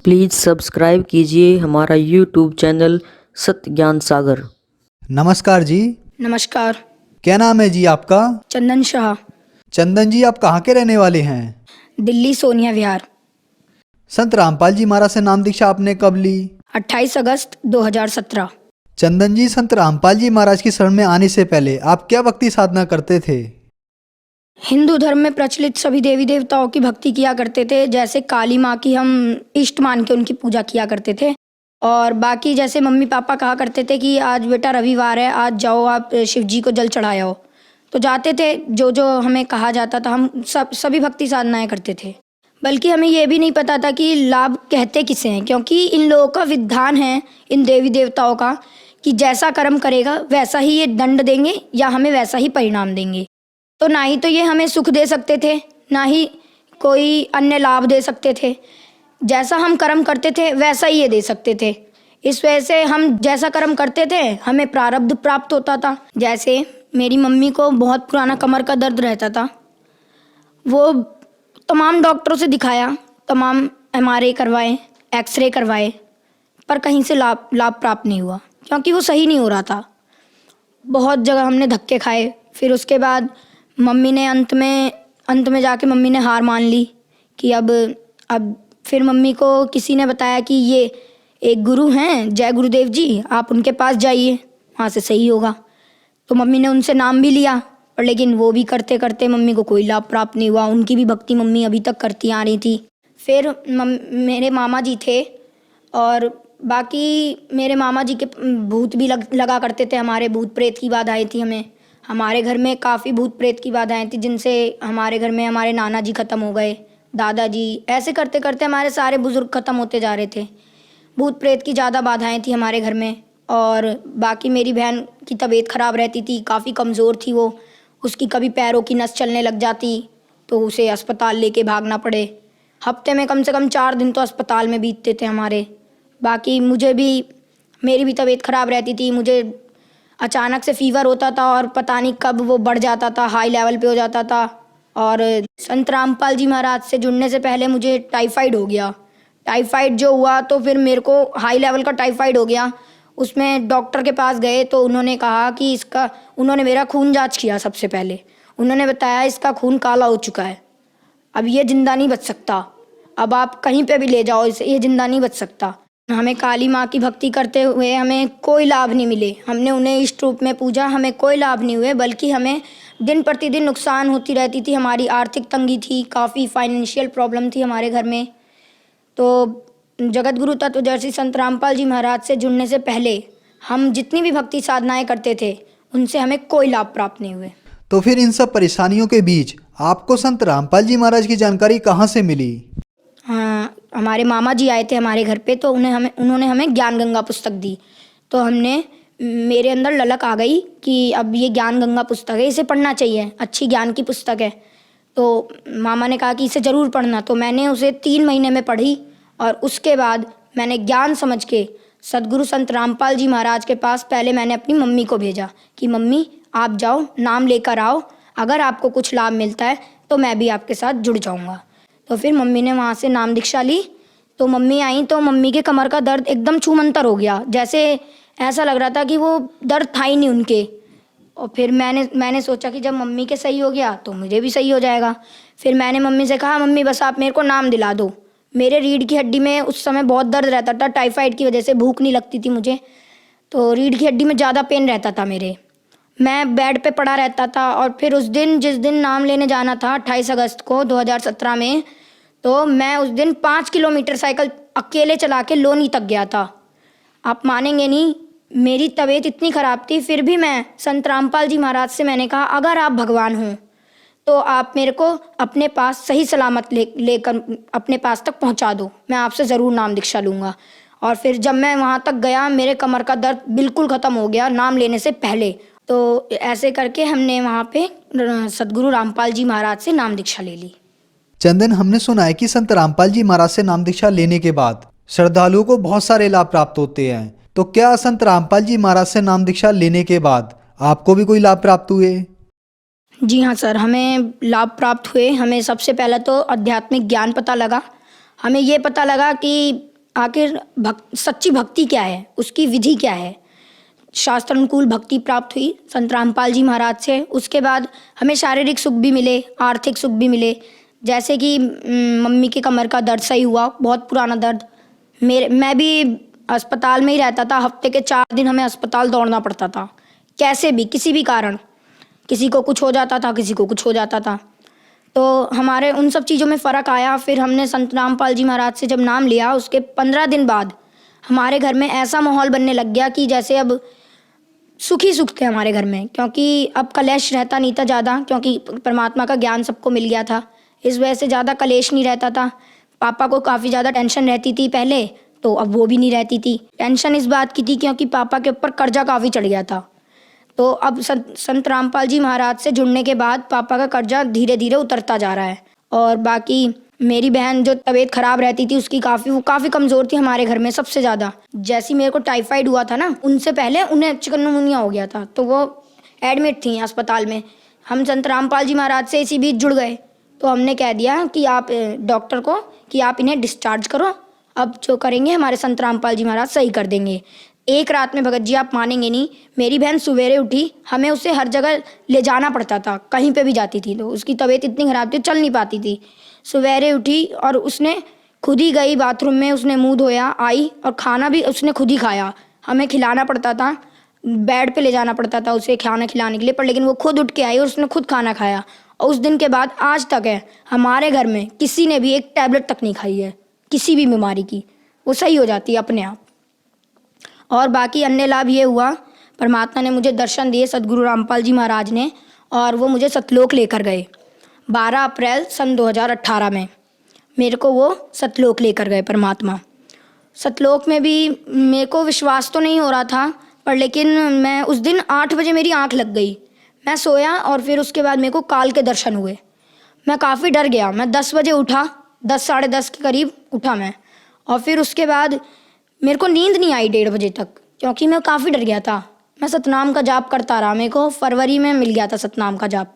Please subscribe कीजिए हमारा YouTube channel सत्य ज्ञान सागर। नमस्कार जी। नमस्कार। क्या नाम है जी आपका? चंदन शाह। चंदन जी, आप कहाँ के रहने वाले हैं? दिल्ली सोनिया विहार। संत रामपाल जी महाराज से नाम दीक्षा आपने कब ली? 28 अगस्त 2017। चंदन जी, संत रामपाल जी महाराज की शरण में आने से पहले आप क्या भक्ति साधना करते थे? हिंदू धर्म में प्रचलित सभी देवी देवताओं की भक्ति किया करते थे। जैसे काली माँ की हम इष्ट मान के उनकी पूजा किया करते थे। और बाकी जैसे मम्मी पापा कहा करते थे कि आज बेटा रविवार है, आज जाओ आप शिव जी को जल चढ़ाए आओ, तो जाते थे। जो जो हमें कहा जाता था हम सभी भक्ति साधनाएं करते थे। बल्कि हमें ये भी नहीं पता था कि लाभ कहते किसे हैं, क्योंकि इन लोगों का विधान है, इन देवी देवताओं का, कि जैसा कर्म करेगा वैसा ही ये दंड देंगे या हमें वैसा ही परिणाम देंगे। तो ना ही तो ये हमें सुख दे सकते थे, ना ही कोई अन्य लाभ दे सकते थे। जैसा हम कर्म करते थे वैसा ही ये दे सकते थे। इस वजह से हम जैसा कर्म करते थे हमें प्रारब्ध प्राप्त होता था। जैसे मेरी मम्मी को बहुत पुराना कमर का दर्द रहता था। वो तमाम डॉक्टरों से दिखाया, तमाम MRI करवाए, एक्सरे करवाए, पर कहीं से लाभ प्राप्त नहीं हुआ, क्योंकि वो सही नहीं हो रहा था। बहुत जगह हमने धक्के खाए। फिर उसके बाद मम्मी ने अंत में जाके मम्मी ने हार मान ली कि अब फिर मम्मी को किसी ने बताया कि ये एक गुरु हैं, जय गुरुदेव जी, आप उनके पास जाइए, वहाँ से सही होगा। तो मम्मी ने उनसे नाम भी लिया, और लेकिन वो भी करते करते मम्मी को कोई लाभ प्राप्त नहीं हुआ। उनकी भी भक्ति मम्मी अभी तक करती आ रही थी। फिर मेरे मामा जी थे, और बाकी मेरे मामा जी के भूत भी लगा करते थे। हमारे भूत प्रेत की बाधाएं थी। हमारे घर में काफ़ी भूत प्रेत की बाधाएं थी, जिनसे हमारे घर में हमारे नाना जी ख़त्म हो गए, दादाजी, ऐसे करते करते हमारे सारे बुज़ुर्ग ख़त्म होते जा रहे थे। भूत प्रेत की ज़्यादा बाधाएं थी हमारे घर में। और बाकी मेरी बहन की तबीयत ख़राब रहती थी, काफ़ी कमज़ोर थी वो। उसकी कभी पैरों की नस चलने लग जाती तो उसे अस्पताल लेके भागना पड़े। हफ्ते में कम से कम 4 दिन तो अस्पताल में बीतते थे हमारे। बाकी मेरी भी तबीयत ख़राब रहती थी। मुझे अचानक से फ़ीवर होता था और पता नहीं कब वो बढ़ जाता था, हाई लेवल पे हो जाता था। और संत रामपाल जी महाराज से जुड़ने से पहले मुझे टाइफाइड हो गया। टाइफाइड जो हुआ तो फिर मेरे को हाई लेवल का टाइफाइड हो गया। उसमें डॉक्टर के पास गए तो उन्होंने कहा कि उन्होंने मेरा खून जांच किया। सबसे पहले उन्होंने बताया इसका खून काला हो चुका है, अब ये ज़िंदा नहीं बच सकता, अब आप कहीं पे भी ले जाओ इसे, ये ज़िंदा नहीं बच सकता। हमें काली माँ की भक्ति करते हुए हमें कोई लाभ नहीं मिले। हमने उन्हें इष्ट रूप में पूजा, हमें कोई लाभ नहीं हुए, बल्कि हमें दिन प्रतिदिन नुकसान होती रहती थी। हमारी आर्थिक तंगी थी, काफ़ी फाइनेंशियल प्रॉब्लम थी हमारे घर में। तो जगत गुरु तत्वदर्शी संत रामपाल जी महाराज से जुड़ने से पहले हम जितनी भी भक्ति साधनाएं करते थे उनसे हमें कोई लाभ प्राप्त नहीं हुए। तो फिर इन सब परेशानियों के बीच आपको संत रामपाल जी महाराज की जानकारी कहाँ से मिली? हाँ, हमारे मामा जी आए थे हमारे घर पे, तो उन्होंने हमें ज्ञान गंगा पुस्तक दी। तो मेरे अंदर ललक आ गई कि अब ये ज्ञान गंगा पुस्तक है, इसे पढ़ना चाहिए, अच्छी ज्ञान की पुस्तक है। तो मामा ने कहा कि इसे ज़रूर पढ़ना। तो मैंने उसे 3 महीने में पढ़ी, और उसके बाद मैंने ज्ञान समझ के सदगुरु संत रामपाल जी महाराज के पास पहले मैंने अपनी मम्मी को भेजा कि मम्मी आप जाओ, नाम लेकर आओ, अगर आपको कुछ लाभ मिलता है तो मैं भी आपके साथ जुड़ जाऊंगा। तो फिर मम्मी ने वहाँ से नाम दीक्षा ली। तो मम्मी आई तो मम्मी के कमर का दर्द एकदम छूमंतर हो गया, जैसे ऐसा लग रहा था कि वो दर्द था ही नहीं उनके। और फिर मैंने सोचा कि जब मम्मी के सही हो गया तो मुझे भी सही हो जाएगा। फिर मैंने मम्मी से कहा मम्मी बस आप मेरे को नाम दिला दो। मेरे रीढ़ की हड्डी में उस समय बहुत दर्द रहता था, टाइफाइड की वजह से भूख नहीं लगती थी मुझे, तो रीढ़ की हड्डी में ज़्यादा पेन रहता था मेरे। मैं बेड पे पड़ा रहता था। और फिर जिस दिन नाम लेने जाना था 28 अगस्त को 2017 में, तो मैं उस दिन 5 किलोमीटर साइकिल अकेले चला के लोनी तक गया था। आप मानेंगे नहीं, मेरी तबीयत इतनी ख़राब थी, फिर भी मैं संत रामपाल जी महाराज से मैंने कहा अगर आप भगवान हों तो आप मेरे को अपने पास सही सलामत लेकर अपने पास तक पहुंचा दो, मैं आपसे ज़रूर नाम दीक्षा लूँगा। और फिर जब मैं वहाँ तक गया मेरे कमर का दर्द बिल्कुल ख़त्म हो गया नाम लेने से पहले। तो ऐसे करके हमने वहाँ पे सदगुरु रामपाल जी महाराज से नाम दीक्षा ले ली। चंदन, हमने सुना है कि संत रामपाल जी महाराज से नाम दीक्षा लेने के बाद श्रद्धालुओं को बहुत सारे लाभ प्राप्त होते हैं, तो क्या संत रामपाल जी महाराज से नाम दीक्षा लेने के बाद आपको भी कोई लाभ प्राप्त हुए? जी हाँ सर, हमें लाभ प्राप्त हुए। हमें सबसे पहले तो आध्यात्मिक ज्ञान पता लगा। हमें ये पता लगा कि आखिर सच्ची भक्ति क्या है, उसकी विधि क्या है। शास्त्र अनुकूल भक्ति प्राप्त हुई संत रामपाल जी महाराज से। उसके बाद हमें शारीरिक सुख भी मिले, आर्थिक सुख भी मिले। जैसे कि मम्मी के कमर का दर्द सही हुआ, बहुत पुराना दर्द। मैं भी अस्पताल में ही रहता था, हफ्ते के 4 दिन हमें अस्पताल दौड़ना पड़ता था, कैसे भी किसी भी कारण। किसी को कुछ हो जाता था, किसी को कुछ हो जाता था। तो हमारे उन सब चीज़ों में फ़र्क आया। फिर हमने संत रामपाल जी महाराज से जब नाम लिया, उसके 15 दिन बाद हमारे घर में ऐसा माहौल बनने लग गया कि जैसे अब सुख ही सुख थे हमारे घर में, क्योंकि अब कलेश रहता नहीं था ज़्यादा, क्योंकि परमात्मा का ज्ञान सबको मिल गया था। इस वजह से ज़्यादा कलेश नहीं रहता था। पापा को काफ़ी ज़्यादा टेंशन रहती थी पहले, तो अब वो भी नहीं रहती थी। टेंशन इस बात की थी क्योंकि पापा के ऊपर कर्जा काफ़ी चढ़ गया था। तो अब संत रामपाल जी महाराज से जुड़ने के बाद पापा का कर्जा धीरे धीरे उतरता जा रहा है। और बाकी मेरी बहन जो तबीयत खराब रहती थी उसकी वो काफ़ी कमज़ोर थी हमारे घर में सबसे ज़्यादा। जैसे मेरे को टाइफाइड हुआ था ना, उनसे पहले उन्हें चिकनगुनिया हो गया था, तो वो एडमिट थी अस्पताल में। हम संत रामपाल जी महाराज से इसी बीच जुड़ गए। तो हमने कह दिया कि आप डॉक्टर को कि आप इन्हें डिस्चार्ज करो, अब जो करेंगे हमारे संत रामपाल जी महाराज सही कर देंगे। एक रात में भगत जी आप मानेंगे नहीं, मेरी बहन सवेरे उठी, हमें उसे हर जगह ले जाना पड़ता था, कहीं पे भी जाती थी तो उसकी तबीयत इतनी ख़राब थी, चल नहीं पाती थी। सवेरे उठी और उसने खुद ही गई बाथरूम में, उसने मुंह धोया, आई और खाना भी उसने खुद ही खाया। हमें खिलाना पड़ता था, बेड पे ले जाना पड़ता था उसे खाना खिलाने के लिए, पर लेकिन वो खुद उठ के आई और उसने खुद खाना खाया। और उस दिन के बाद आज तक है हमारे घर में किसी ने भी एक टैबलेट तक नहीं खाई है किसी भी बीमारी की, वो सही हो जाती है अपने आप। और बाकी अन्य लाभ ये हुआ, परमात्मा ने मुझे दर्शन दिए सदगुरु रामपाल जी महाराज ने, और वो मुझे सतलोक लेकर गए 12 अप्रैल सन 2018 में। मेरे को वो सतलोक लेकर गए परमात्मा। सतलोक में भी मेरे को विश्वास तो नहीं हो रहा था, पर लेकिन मैं उस दिन 8 बजे मेरी आंख लग गई। मैं सोया और फिर उसके बाद मेरे को काल के दर्शन हुए। मैं काफ़ी डर गया। मैं 10 बजे उठा, 10 साढ़े 10 के करीब उठा मैं, और फिर उसके बाद मेरे को नींद नहीं आई 1:30 बजे तक, क्योंकि मैं काफ़ी डर गया था। मैं सतनाम का जाप करता रहा। मेरे को फरवरी में मिल गया था सतनाम का जाप,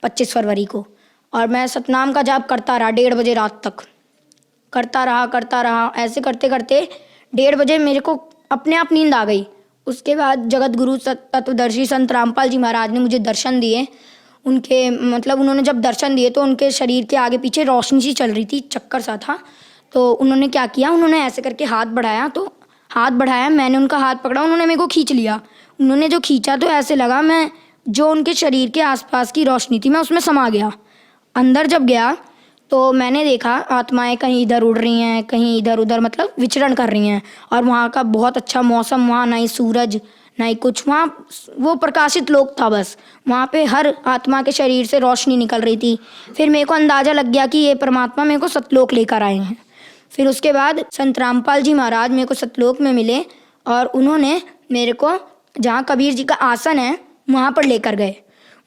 25 फरवरी को, और मैं सतनाम का जाप करता रहा 1:30 बजे रात तक, करता रहा। ऐसे करते करते 1:30 बजे मेरे को अपने आप नींद आ गई। उसके बाद जगत गुरु तत्वदर्शी संत रामपाल जी महाराज ने मुझे दर्शन दिए। उनके मतलब उन्होंने जब दर्शन दिए तो उनके शरीर के आगे पीछे रोशनी सी चल रही थी, चक्कर सा था। तो उन्होंने क्या किया, उन्होंने ऐसे करके हाथ बढ़ाया, तो हाथ बढ़ाया, मैंने उनका हाथ पकड़ा, उन्होंने मेरे को खींच लिया। उन्होंने जो खींचा तो ऐसे लगा मैं जो उनके शरीर के आसपास की रोशनी थी मैं उसमें समा गया। अंदर जब गया तो मैंने देखा आत्माएं कहीं इधर उड़ रही हैं, कहीं इधर उधर मतलब विचरण कर रही हैं, और वहाँ का बहुत अच्छा मौसम, वहाँ ना ही सूरज ना ही कुछ, वहाँ वो प्रकाशित लोक था बस। वहाँ पे हर आत्मा के शरीर से रोशनी निकल रही थी। फिर मेरे को अंदाज़ा लग गया कि ये परमात्मा मेरे को सतलोक लेकर आए हैं। फिर उसके बाद संत रामपाल जी महाराज मेरे को सतलोक में मिले, और उन्होंने मेरे को जहाँ कबीर जी का आसन है वहाँ पर लेकर गए।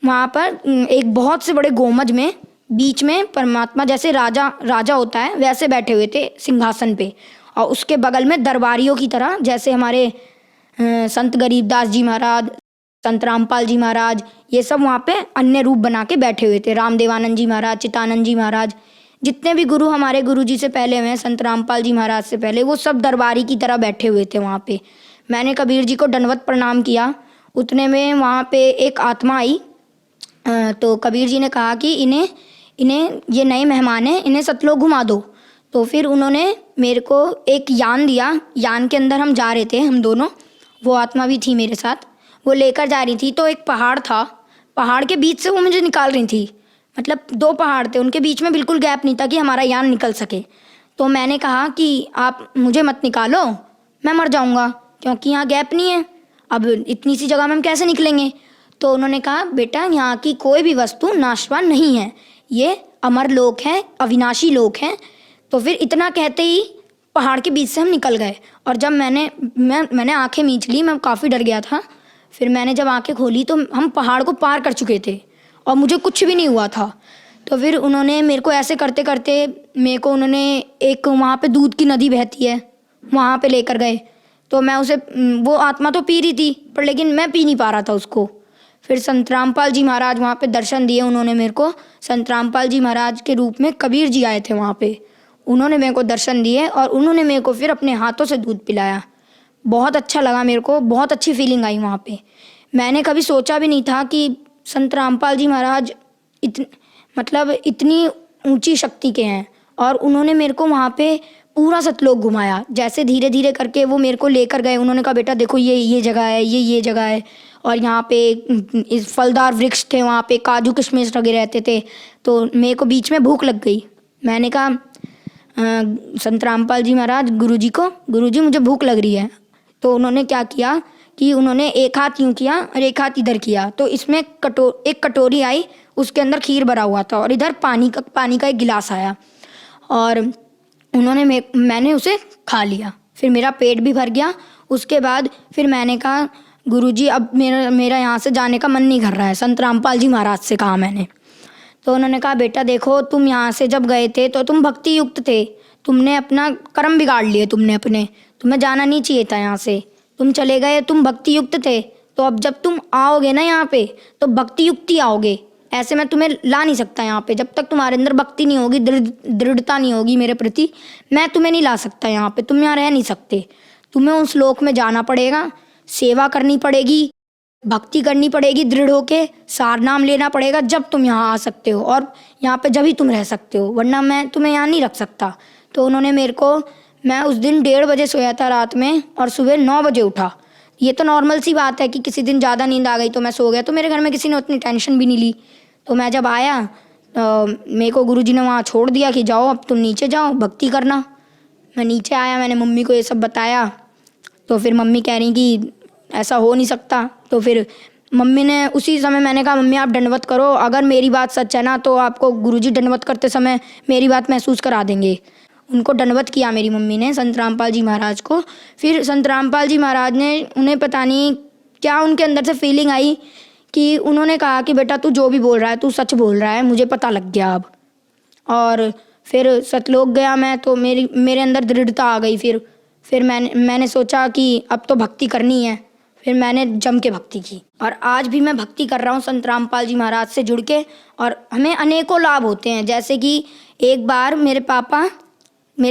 वहाँ पर एक बहुत से बड़े गोमज में बीच में परमात्मा जैसे राजा होता है वैसे बैठे हुए थे सिंहासन पे, और उसके बगल में दरबारियों की तरह, जैसे हमारे संत गरीबदास जी महाराज, संत रामपाल जी महाराज, ये सब वहाँ पे अन्य रूप बना के बैठे हुए थे। रामदेवानंद जी महाराज, चितानंद जी महाराज, जितने भी गुरु हमारे गुरु जी से पहले हुए हैं, संत रामपाल जी महाराज से पहले, वो सब दरबारी की तरह बैठे हुए थे वहाँ पे। मैंने कबीर जी को दंडवत प्रणाम किया। उतने में वहाँ पे एक आत्मा आई, तो कबीर जी ने कहा कि इन्हें ये नए मेहमान हैं, इन्हें सतलोक घुमा दो। तो फिर उन्होंने मेरे को एक यान दिया। यान के अंदर हम जा रहे थे, हम दोनों, वो आत्मा भी थी मेरे साथ, वो लेकर जा रही थी। तो एक पहाड़ था, पहाड़ के बीच से वो मुझे निकाल रही थी। मतलब 2 पहाड़ थे, उनके बीच में बिल्कुल गैप नहीं था कि हमारा यान निकल सके। तो मैंने कहा कि आप मुझे मत निकालो, मैं मर जाऊँगा, क्योंकि यहाँ गैप नहीं है, अब इतनी सी जगह में हम कैसे निकलेंगे। तो उन्होंने कहा बेटा यहाँ की कोई भी वस्तु नाशवान नहीं है, ये अमर लोक है, अविनाशी लोक है। तो फिर इतना कहते ही पहाड़ के बीच से हम निकल गए। और जब मैंने आंखें मीच ली, मैं काफ़ी डर गया था। फिर मैंने जब आंखें खोली तो हम पहाड़ को पार कर चुके थे और मुझे कुछ भी नहीं हुआ था। तो फिर उन्होंने मेरे को ऐसे करते करते मेरे को उन्होंने एक वहाँ पे दूध की नदी बहती है वहाँ पे लेकर गए। तो मैं उसे, वो आत्मा तो पी रही थी पर लेकिन मैं पी नहीं पा रहा था उसको। फिर संत रामपाल जी महाराज वहाँ पे दर्शन दिए उन्होंने मेरे को। संत रामपाल जी महाराज के रूप में कबीर जी आए थे वहाँ पे। उन्होंने मेरे को दर्शन दिए और उन्होंने मेरे को फिर अपने हाथों से दूध पिलाया। बहुत अच्छा लगा मेरे को, बहुत अच्छी फीलिंग आई वहाँ पे। मैंने कभी सोचा भी नहीं था कि संत रामपाल जी महाराज इतनी ऊंची शक्ति के हैं। और उन्होंने मेरे को वहाँ पे पूरा सतलोक घुमाया। जैसे धीरे धीरे करके वो मेरे को लेकर गए, उन्होंने कहा बेटा देखो ये जगह है, ये जगह है, और यहाँ पे इस फलदार वृक्ष थे, वहाँ पे काजू किशमिश लगे रहते थे। तो मेरे को बीच में भूख लग गई। मैंने कहा संत रामपाल जी महाराज गुरुजी मुझे भूख लग रही है। तो उन्होंने क्या किया कि उन्होंने एक हाथ यूँ किया और एक हाथ इधर किया। तो इसमें एक कटोरी आई, उसके अंदर खीर भरा हुआ था, और इधर पानी का एक गिलास आया, और मैंने उसे खा लिया। फिर मेरा पेट भी भर गया। उसके बाद फिर मैंने कहा गुरुजी अब मेरा यहाँ से जाने का मन नहीं कर रहा है। संत रामपाल जी महाराज से कहा मैंने। तो उन्होंने कहा बेटा देखो तुम यहाँ से जब गए थे तो तुम भक्ति युक्त थे, तुमने अपना कर्म बिगाड़ लिए, तुम्हें जाना नहीं चाहिए था यहाँ से, तुम चले गए, तुम भक्ति युक्त थे। तो अब जब तुम आओगे ना यहाँ पे तो भक्ति युक्त ही आओगे, ऐसे मैं तुम्हें ला नहीं सकता यहाँ पे। जब तक तुम्हारे अंदर भक्ति नहीं होगी, दृढ़ता नहीं होगी मेरे प्रति, मैं तुम्हें नहीं ला सकता यहाँ पे। तुम यहाँ रह नहीं सकते, तुम्हें उस लोक में जाना पड़ेगा, सेवा करनी पड़ेगी, भक्ति करनी पड़ेगी, दृढ़ होके सार नाम लेना पड़ेगा, जब तुम यहाँ आ सकते हो, और यहाँ पे जब ही तुम रह सकते हो, वरना मैं तुम्हें यहाँ नहीं रख सकता। तो उन्होंने मैं उस दिन 1:30 बजे सोया था रात में, और सुबह 9 बजे उठा। ये तो नॉर्मल सी बात है कि किसी दिन ज़्यादा नींद आ गई तो मैं सो गया, तो मेरे घर में किसी ने उतनी टेंशन भी नहीं ली। तो मैं जब आया मेरे को गुरुजी ने वहाँ छोड़ दिया कि जाओ अब तुम नीचे जाओ, भक्ति करना। मैं नीचे आया, मैंने मम्मी को ये सब बताया। तो फिर मम्मी कह रही कि ऐसा हो नहीं सकता। तो फिर मम्मी ने उसी समय, मैंने कहा मम्मी आप दंडवत करो, अगर मेरी बात सच है ना तो आपको गुरुजी दंडवत करते समय मेरी बात महसूस करा देंगे। उनको दंडवत किया मेरी मम्मी ने, संत रामपाल जी महाराज को। फिर संत रामपाल जी महाराज ने, उन्हें पता नहीं क्या उनके अंदर से फीलिंग आई कि उन्होंने कहा कि बेटा तू जो भी बोल रहा है तू सच बोल रहा है, मुझे पता लग गया अब। और फिर सतलोक गया मैं, तो मेरे अंदर दृढ़ता आ गई। फिर मैंने सोचा कि अब तो भक्ति करनी है। फिर मैंने जम के भक्ति की, और आज भी मैं भक्ति कर रहा हूँ संत रामपाल जी महाराज से जुड़ के। और हमें अनेकों लाभ होते हैं। जैसे कि एक बार मेरे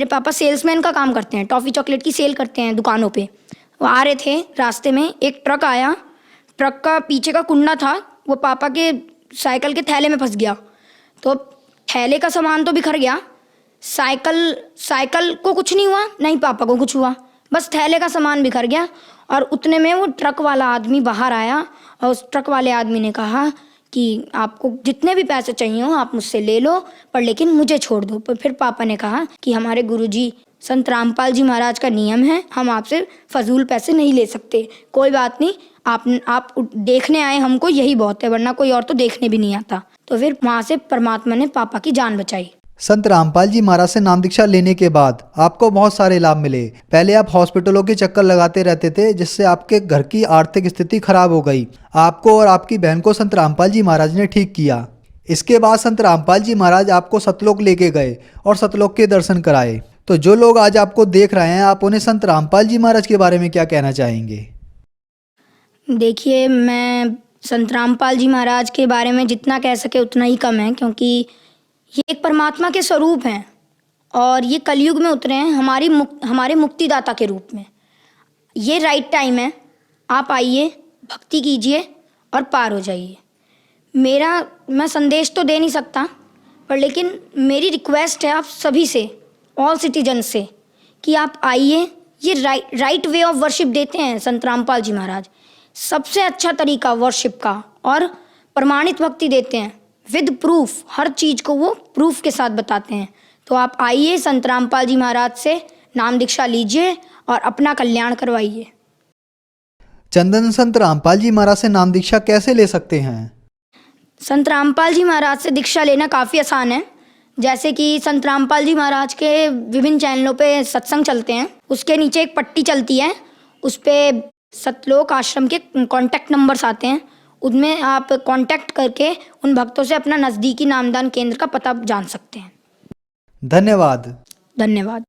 पापा सेल्समैन का काम करते हैं, टॉफ़ी चॉकलेट की सेल करते हैं दुकानों पे। वो आ रहे थे, रास्ते में एक ट्रक आया, ट्रक का पीछे का कुंडा था वो पापा के साइकिल के थैले में फंस गया। तो थैले का सामान तो बिखर गया, साइकिल को कुछ नहीं हुआ, नहीं पापा को कुछ हुआ, बस थैले का सामान बिखर गया। और उतने में वो ट्रक वाला आदमी बाहर आया, और उस ट्रक वाले आदमी ने कहा कि आपको जितने भी पैसे चाहिए हो आप मुझसे ले लो, पर लेकिन मुझे छोड़ दो। पर फिर पापा ने कहा कि हमारे गुरुजी संत रामपाल जी महाराज का नियम है, हम आपसे फजूल पैसे नहीं ले सकते। कोई बात नहीं, आप देखने आए हमको, यही बहुत है, वरना कोई और तो देखने भी नहीं आता। तो फिर वहाँ से परमात्मा ने पापा की जान बचाई। संत रामपाल जी महाराज से नाम दीक्षा लेने के बाद आपको बहुत सारे लाभ मिले। पहले आप हॉस्पिटलों के चक्कर लगाते रहते थे, जिससे आपके घर की आर्थिक स्थिति खराब हो गई। आपको और आपकी बहन को संत रामपाल जी महाराज ने ठीक किया। इसके बाद संत रामपाल जी महाराज आपको सतलोक लेके गए और सतलोक के दर्शन कराए। तो जो लोग आज आपको देख रहे हैं, आप उन्हें संत रामपाल जी महाराज के बारे में क्या कहना चाहेंगे? देखिए, मैं संत रामपाल जी महाराज के बारे में जितना कह सके उतना ही कम है, क्योंकि ये एक परमात्मा के स्वरूप हैं और ये कलयुग में उतरे हैं हमारे मुक्तिदाता के रूप में। ये राइट टाइम है, आप आइए, भक्ति कीजिए और पार हो जाइए। मैं संदेश तो दे नहीं सकता, पर लेकिन मेरी रिक्वेस्ट है आप सभी से, ऑल सिटीजन से, कि आप आइए। ये राइट वे ऑफ वर्शिप देते हैं संत रामपाल जी महाराज, सबसे अच्छा तरीका वर्शिप का, और प्रमाणित भक्ति देते हैं विद प्रूफ। हर चीज़ को वो प्रूफ के साथ बताते हैं। तो आप आइए, संत रामपाल जी महाराज से नाम दीक्षा लीजिए और अपना कल्याण करवाइए। चंदन, संत रामपाल जी महाराज से नाम दीक्षा कैसे ले सकते हैं? संत रामपाल जी महाराज से दीक्षा लेना काफ़ी आसान है। जैसे कि संत रामपाल जी महाराज के विभिन्न चैनलों पे सत्संग चलते हैं, उसके नीचे एक पट्टी चलती है, उस पर सतलोक आश्रम के कॉन्टैक्ट नंबर्स आते हैं। उनमें आप कांटेक्ट करके उन भक्तों से अपना नज़दीकी नामदान केंद्र का पता जान सकते हैं। धन्यवाद। धन्यवाद।